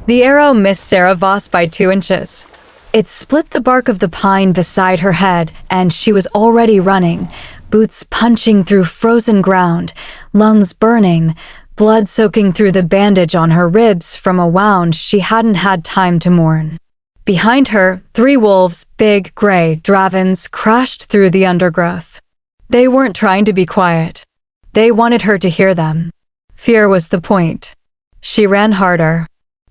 The arrow missed Sera Voss by 2 inches. It split the bark of the pine beside her head, and she was already running, boots punching through frozen ground, lungs burning, blood soaking through the bandage on her ribs from a wound she hadn't had time to mourn. Behind her, 3 wolves, big, gray Dravyns, crashed through the undergrowth. They weren't trying to be quiet. They wanted her to hear them. Fear was the point. She ran harder.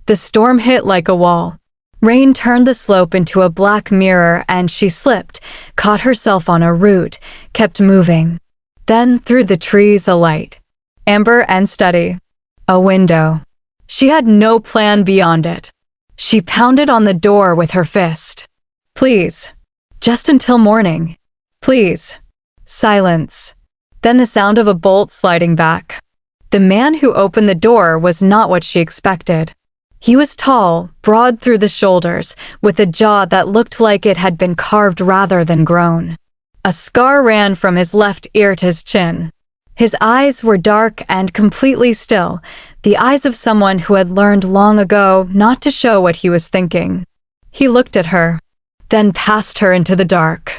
The storm hit like a wall. Rain turned the slope into a black mirror and she slipped, caught herself on a root, kept moving. Then through the trees a light. Amber and steady. A window. She had no plan beyond it. She pounded on the door with her fist. Please. Just until morning. Please. Silence. Then the sound of a bolt sliding back. The man who opened the door was not what she expected. He was tall, broad through the shoulders, with a jaw that looked like it had been carved rather than grown. A scar ran from his left ear to his chin. His eyes were dark and completely still, the eyes of someone who had learned long ago not to show what he was thinking. He looked at her, then passed her into the dark.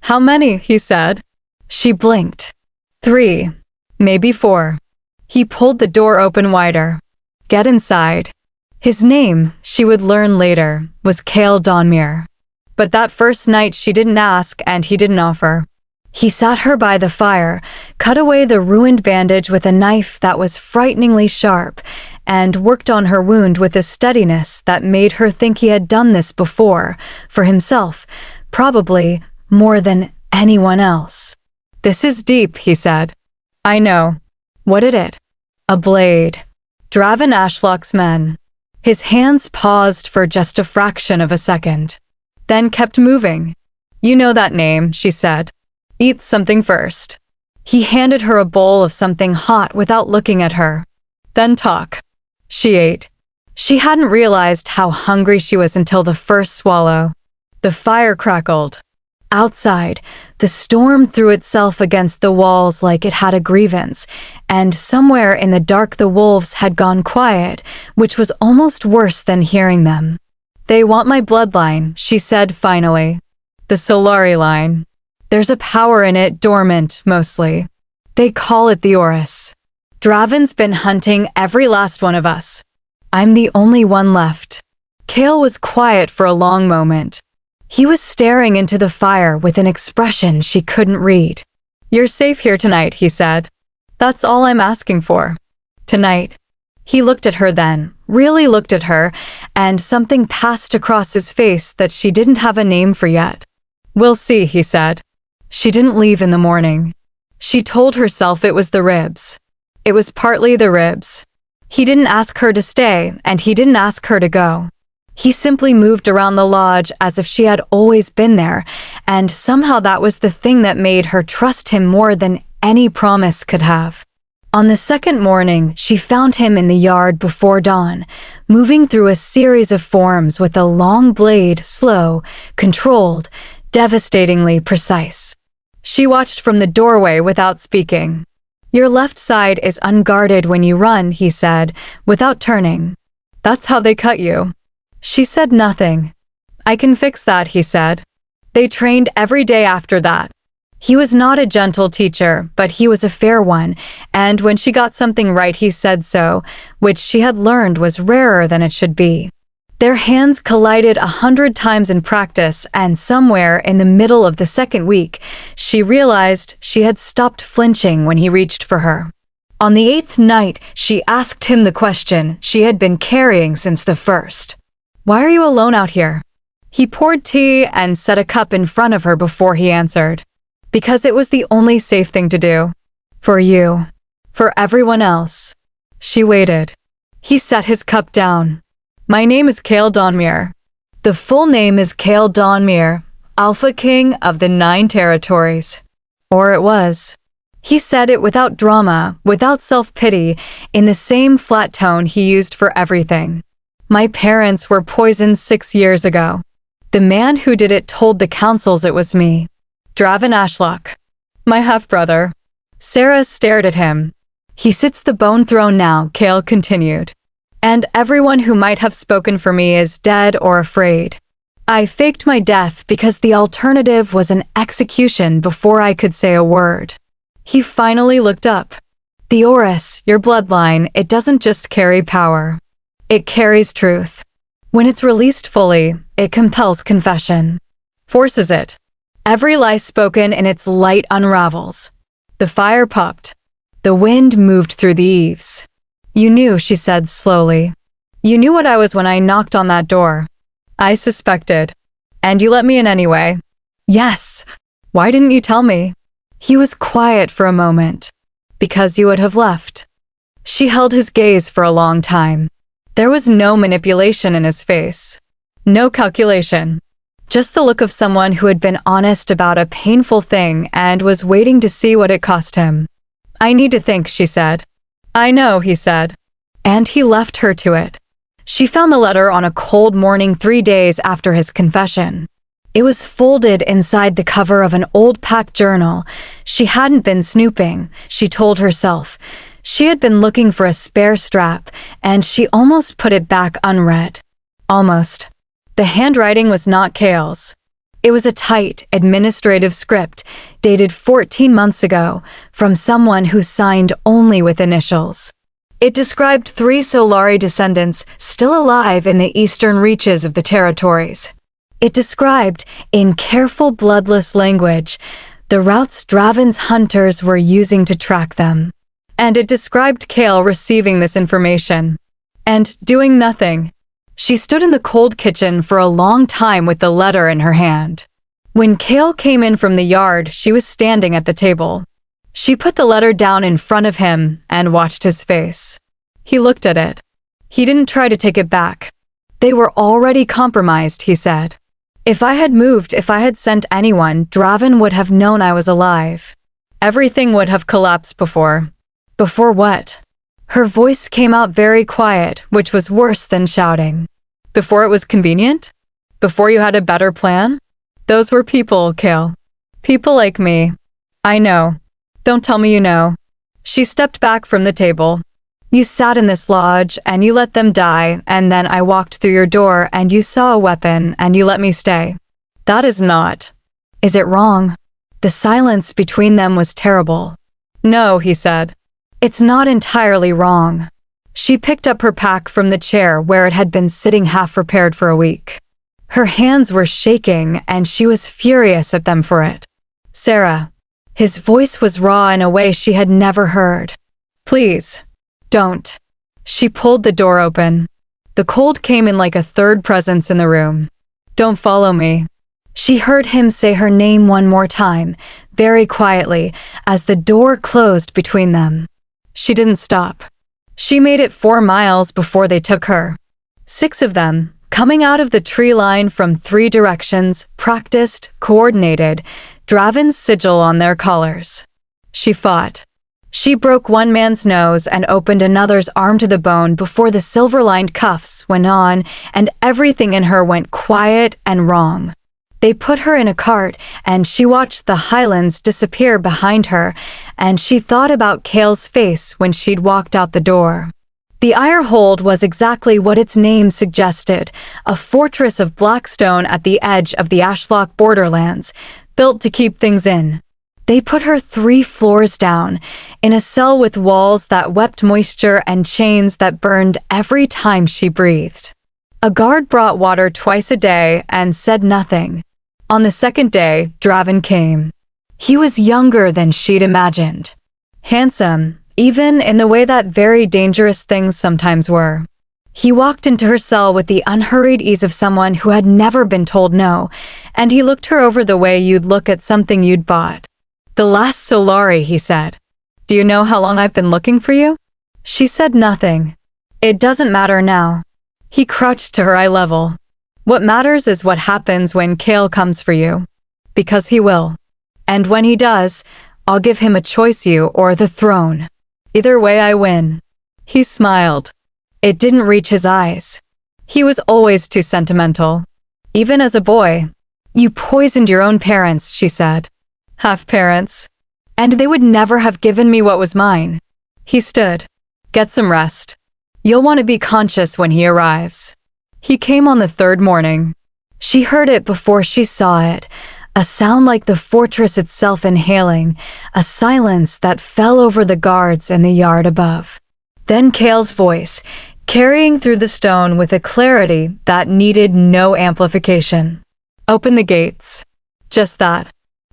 "How many?" he said. She blinked. 3, maybe 4. He pulled the door open wider. "Get inside." His name, she would learn later, was Kael Dawnmere. But that first night she didn't ask and he didn't offer. He sat her by the fire, cut away the ruined bandage with a knife that was frighteningly sharp, and worked on her wound with a steadiness that made her think he had done this before, for himself, probably more than anyone else. "This is deep," he said. "I know." What did it? A blade. Dravyn Ashlock's men. His hands paused for just a fraction of a second, then kept moving. "You know that name," she said. "Eat something first." He handed her a bowl of something hot without looking at her. "Then talk." She ate. She hadn't realized how hungry she was until the first swallow. The fire crackled. Outside, the storm threw itself against the walls like it had a grievance, and somewhere in the dark the wolves had gone quiet, which was almost worse than hearing them. "They want my bloodline," she said finally. "The Solari line. There's a power in it, dormant, mostly. They call it the Auris. Dravyn's been hunting every last one of us. I'm the only one left." Kael was quiet for a long moment. He was staring into the fire with an expression she couldn't read. "You're safe here tonight," he said. "That's all I'm asking for. Tonight." He looked at her then, really looked at her, and something passed across his face that she didn't have a name for yet. "We'll see," he said. She didn't leave in the morning. She told herself it was the ribs. It was partly the ribs. He didn't ask her to stay, and he didn't ask her to go. He simply moved around the lodge as if she had always been there, and somehow that was the thing that made her trust him more than any promise could have. On the second morning, she found him in the yard before dawn, moving through a series of forms with a long blade, slow, controlled, devastatingly precise. She watched from the doorway without speaking. "Your left side is unguarded when you run," he said, without turning. "That's how they cut you." She said nothing. "I can fix that," he said. They trained every day after that. He was not a gentle teacher, but he was a fair one, and when she got something right he said so, which she had learned was rarer than it should be. Their hands collided 100 times in practice, and somewhere in the middle of the second week, she realized she had stopped flinching when he reached for her. On the 8th night, she asked him the question she had been carrying since the first. "Why are you alone out here?" He poured tea and set a cup in front of her before he answered. "Because it was the only safe thing to do. For you. For everyone else." She waited. He set his cup down. "My name is Kael Dawnmere." The full name is Kael Dawnmere, Alpha King of the 9 territories. Or it was. He said it without drama, without self-pity, in the same flat tone he used for everything. "My parents were poisoned 6 years ago. The man who did it told the councils it was me. Dravyn Ashlock. My half-brother." Sera stared at him. "He sits the bone throne now," Kael continued. And everyone who might have spoken for me is dead or afraid. I faked my death because the alternative was an execution before I could say a word. He finally looked up. The Auris, your bloodline, it doesn't just carry power. It carries truth. When it's released fully, it compels confession. Forces it. Every lie spoken in its light unravels. The fire popped. The wind moved through the eaves. You knew, she said slowly. You knew what I was when I knocked on that door. I suspected. And you let me in anyway. Yes. Why didn't you tell me? He was quiet for a moment. Because you would have left. She held his gaze for a long time. There was no manipulation in his face. No calculation. Just the look of someone who had been honest about a painful thing and was waiting to see what it cost him. I need to think, she said. I know, he said. And he left her to it. She found the letter on a cold morning 3 days after his confession. It was folded inside the cover of an old packed journal. She hadn't been snooping, she told herself. She had been looking for a spare strap, and she almost put it back unread. Almost. The handwriting was not Kael's. It was a tight, administrative script, dated 14 months ago, from someone who signed only with initials. It described 3 Solari descendants still alive in the eastern reaches of the territories. It described, in careful bloodless language, the routes Dravyn's hunters were using to track them. And it described Kael receiving this information. And doing nothing. She stood in the cold kitchen for a long time with the letter in her hand. When Kael came in from the yard, she was standing at the table. She put the letter down in front of him and watched his face. He looked at it. He didn't try to take it back. They were already compromised, he said. If I had moved, if I had sent anyone, Dravyn would have known I was alive. Everything would have collapsed before. Before what? Her voice came out very quiet, which was worse than shouting. Before it was convenient? Before you had a better plan? Those were people, Kael. People like me. I know. Don't tell me you know. She stepped back from the table. You sat in this lodge, and you let them die, and then I walked through your door, and you saw a weapon, and you let me stay. That is not. Is it wrong? The silence between them was terrible. No, he said. It's not entirely wrong. She picked up her pack from the chair where it had been sitting half-prepared for a week. Her hands were shaking, and she was furious at them for it. Sera. His voice was raw in a way she had never heard. Please. Don't. She pulled the door open. The cold came in like a third presence in the room. Don't follow me. She heard him say her name one more time, very quietly, as the door closed between them. She didn't stop. She made it 4 miles before they took her. 6 of them, coming out of the tree line from 3 directions, practiced, coordinated, Dravyn's sigil on their collars. She fought. She broke one man's nose and opened another's arm to the bone before the silver-lined cuffs went on and everything in her went quiet and wrong. They put her in a cart, and she watched the highlands disappear behind her, and she thought about Kael's face when she'd walked out the door. The Ironhold was exactly what its name suggested, a fortress of black stone at the edge of the Ashlock borderlands, built to keep things in. They put her 3 floors down, in a cell with walls that wept moisture and chains that burned every time she breathed. A guard brought water twice a day and said nothing. On the 2nd day, Dravyn came. He was younger than she'd imagined. Handsome, even in the way that very dangerous things sometimes were. He walked into her cell with the unhurried ease of someone who had never been told no, and he looked her over the way you'd look at something you'd bought. The last Solari, he said. Do you know how long I've been looking for you? She said nothing. It doesn't matter now. He crouched to her eye level. What matters is what happens when Kael comes for you. Because he will. And when he does, I'll give him a choice, you or the throne. Either way I win. He smiled. It didn't reach his eyes. He was always too sentimental. Even as a boy. You poisoned your own parents, she said. Half-parents. And they would never have given me what was mine. He stood. Get some rest. You'll want to be conscious when he arrives." He came on the third morning. She heard it before she saw it, a sound like the fortress itself inhaling, a silence that fell over the guards in the yard above. Then Kael's voice, carrying through the stone with a clarity that needed no amplification. "Open the gates." Just that.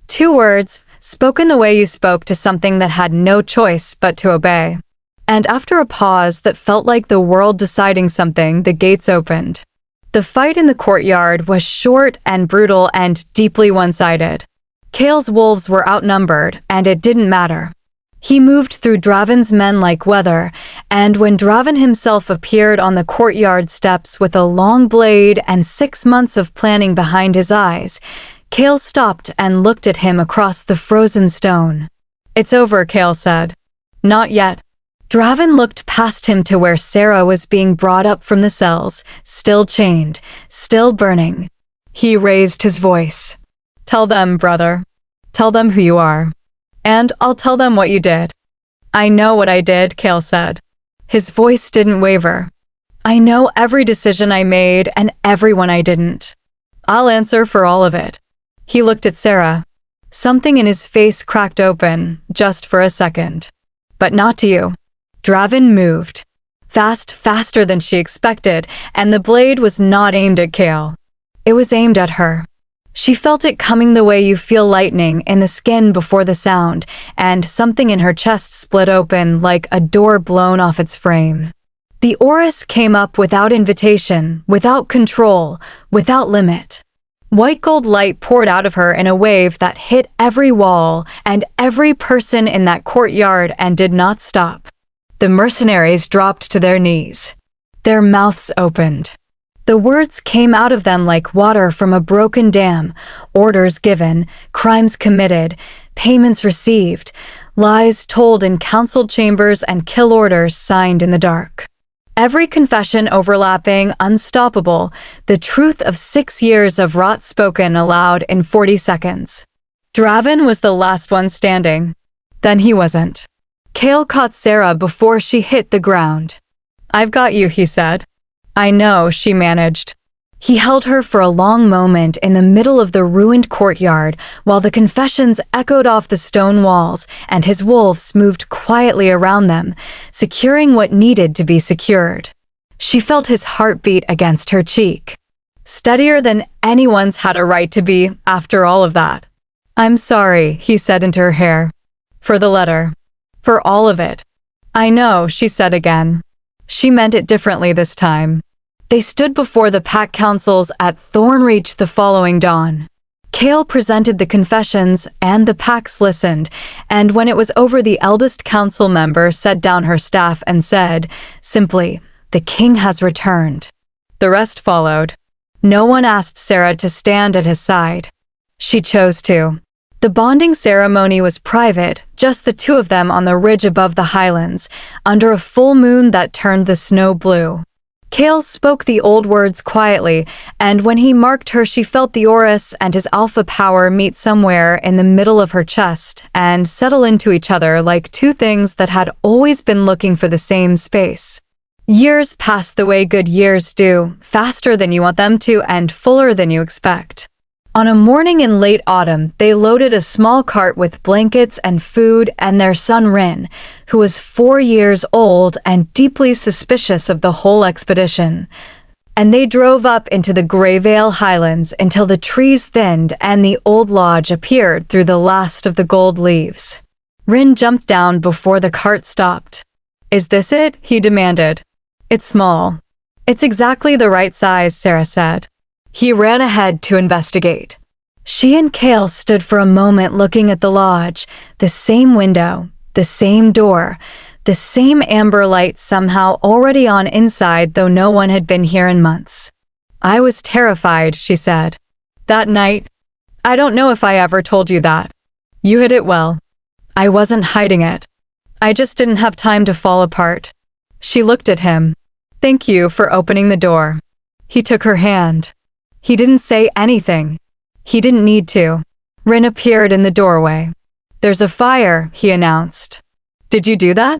2 words, spoken the way you spoke to something that had no choice but to obey. And after a pause that felt like the world deciding something, the gates opened. The fight in the courtyard was short and brutal and deeply one-sided. Kael's wolves were outnumbered, and it didn't matter. He moved through Dravyn's men like weather, and when Dravyn himself appeared on the courtyard steps with a long blade and 6 months of planning behind his eyes, Kael stopped and looked at him across the frozen stone. "It's over," Kael said. "Not yet." Dravyn looked past him to where Sera was being brought up from the cells, still chained, still burning. He raised his voice. "Tell them, brother. Tell them who you are. And I'll tell them what you did." "I know what I did," Kael said. His voice didn't waver. "I know every decision I made and everyone I didn't. I'll answer for all of it." He looked at Sera. Something in his face cracked open, just for a second. "But not to you." Dravyn moved. Faster than she expected, and the blade was not aimed at Kael. It was aimed at her. She felt it coming the way you feel lightning in the skin before the sound, and something in her chest split open like a door blown off its frame. The Auris came up without invitation, without control, without limit. White gold light poured out of her in a wave that hit every wall and every person in that courtyard and did not stop. The mercenaries dropped to their knees. Their mouths opened. The words came out of them like water from a broken dam, orders given, crimes committed, payments received, lies told in council chambers and kill orders signed in the dark. Every confession overlapping, unstoppable, the truth of 6 years of rot spoken aloud in 40 seconds. Dravyn was the last one standing. Then he wasn't. Kael caught Sera before she hit the ground. "I've got you," he said. "I know," she managed. He held her for a long moment in the middle of the ruined courtyard while the confessions echoed off the stone walls and his wolves moved quietly around them, securing what needed to be secured. She felt his heartbeat against her cheek. Steadier than anyone's had a right to be after all of that. "I'm sorry," he said into her hair. "For the letter. For all of it." "I know," she said again. She meant it differently this time. They stood before the pack councils at Thornreach the following dawn. Kael presented the confessions, and the packs listened, and when it was over, the eldest council member set down her staff and said, simply, "The king has returned." The rest followed. No one asked Sera to stand at his side. She chose to. The bonding ceremony was private, just the 2 of them on the ridge above the highlands, under a full moon that turned the snow blue. Kael spoke the old words quietly, and when he marked her, she felt the Auris and his alpha power meet somewhere in the middle of her chest and settle into each other like 2 things that had always been looking for the same space. Years passed the way good years do, faster than you want them to and fuller than you expect. On a morning in late autumn, they loaded a small cart with blankets and food and their son Rin, who was 4 years old and deeply suspicious of the whole expedition. And they drove up into the Greyvale Highlands until the trees thinned and the old lodge appeared through the last of the gold leaves. Rin jumped down before the cart stopped. "Is this it?" he demanded. "It's small." "It's exactly the right size," Sera said. He ran ahead to investigate. She and Kael stood for a moment looking at the lodge, the same window, the same door, the same amber light somehow already on inside though no one had been here in months. "I was terrified," she said. "That night, I don't know if I ever told you that. You hid it well. I wasn't hiding it. I just didn't have time to fall apart." She looked at him. "Thank you for opening the door." He took her hand. He didn't say anything. He didn't need to. Rin appeared in the doorway. "There's a fire," he announced. "Did you do that?"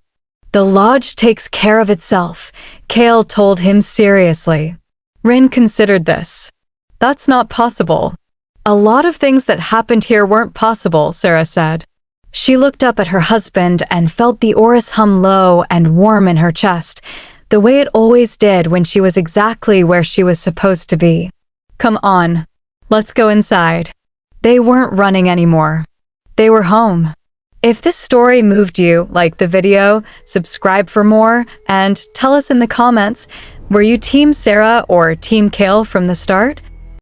"The lodge takes care of itself," Kael told him seriously. Rin considered this. That's not possible. A lot of things that happened here weren't possible, Sera said. She looked up at her husband and felt the Auris hum low and warm in her chest, the way it always did when she was exactly where she was supposed to be. Come on, let's go inside. They weren't running anymore. They were home. If this story moved you, like the video, subscribe for more, and tell us in the comments, were you Team Sera or Team Kael from the start?